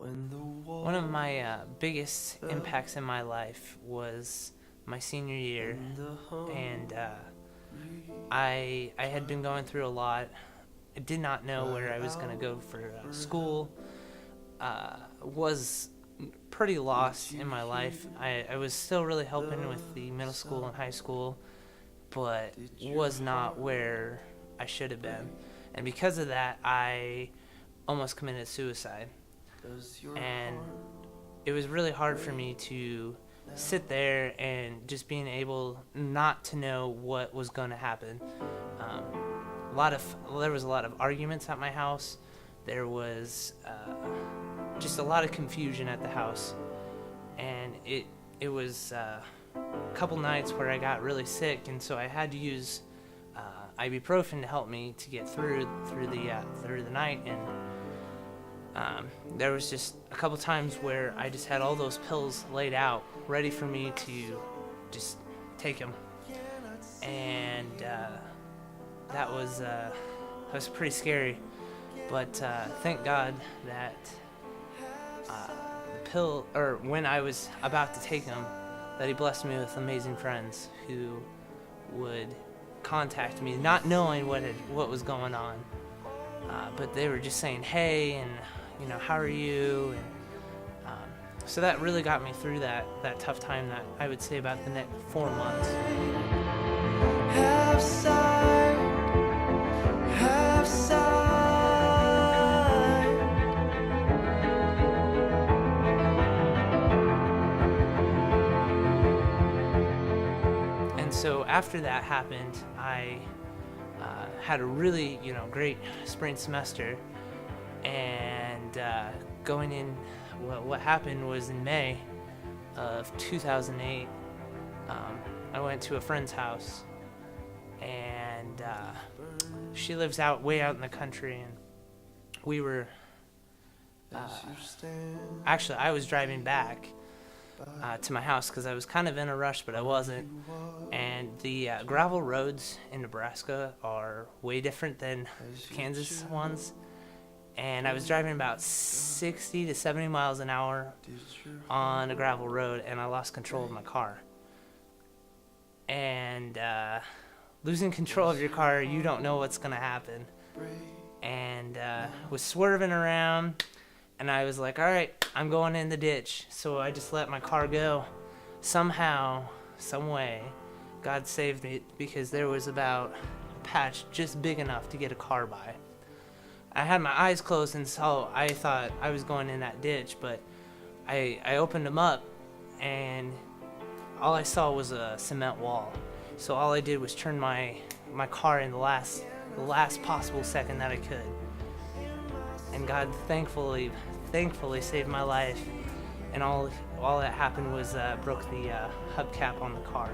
One of my biggest impacts in my life was my senior year, and I had been going through a lot. I did not know where I was going to go for school. Was pretty lost in my life. I was still really helping with the middle school and high school, but was not where I should have been. And because of that, I almost committed suicide. And it was really hard for me to sit there and just being able not to know what was going to happen. There was a lot of arguments at my house. There was just a lot of confusion at the house, and it was a couple nights where I got really sick, and so I had to use ibuprofen to help me to get through the night. And there was just a couple times where I just had all those pills laid out, ready for me to just take them, and that was pretty scary. But thank God that when I was about to take them, that He blessed me with amazing friends who would contact me, not knowing what was going on, but they were just saying, "Hey," and "How are you?" And so that really got me through that tough time. That I would say about the next 4 months. Have sight, have sight. And so after that happened, I had a really great spring semester, and going in, what happened was in May of 2008, I went to a friend's house, and she lives way out in the country, and we were actually, I was driving back to my house because I was kind of in a rush, but I wasn't. And the gravel roads in Nebraska are way different than Kansas ones. And I was driving about 60 to 70 miles an hour on a gravel road, and I lost control of my car. And losing control of your car, you don't know what's going to happen. And was swerving around, and I was like, all right, I'm going in the ditch. So I just let my car go. Somehow, some way, God saved me, because there was about a patch just big enough to get a car by. I had my eyes closed, and so I thought I was going in that ditch, but I opened them up, and all I saw was a cement wall. So all I did was turn my car in the last possible second that I could. And God thankfully saved my life, and all that happened was broke the hubcap on the car.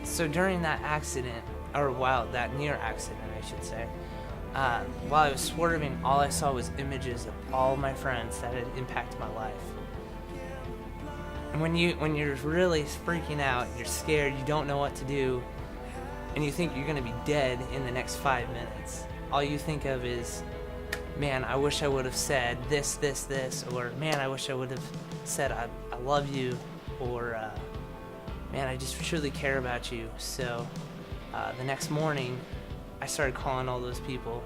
So during that accident, that near accident, I should say, while I was swerving, all I saw was images of all my friends that had impacted my life. And when you're really freaking out, you're scared, you don't know what to do, and you think you're going to be dead in the next 5 minutes, all you think of is, man, I wish I would have said this, or man, I wish I would have said I love you, or man, I just truly care about you. So the next morning, I started calling all those people.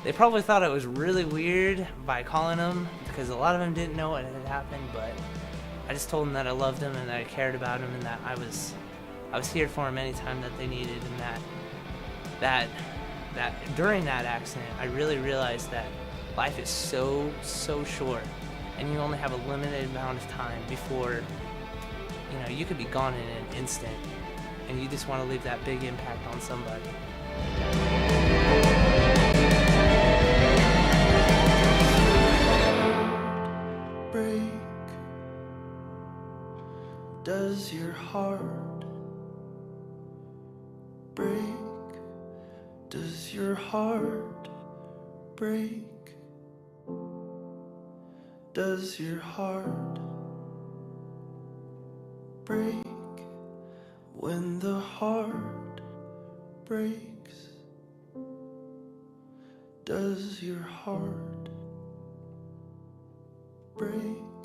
They probably thought it was really weird by calling them, because a lot of them didn't know what had happened, but I just told them that I loved them and that I cared about them, and that I was here for them anytime that they needed, and that during that accident, I really realized that life is so short, and you only have a limited amount of time before you could be gone in an instant, and you just want to leave that big impact on somebody. Break. Does your heart break? Does your heart break? Does your heart break? When the heart breaks, does your heart break?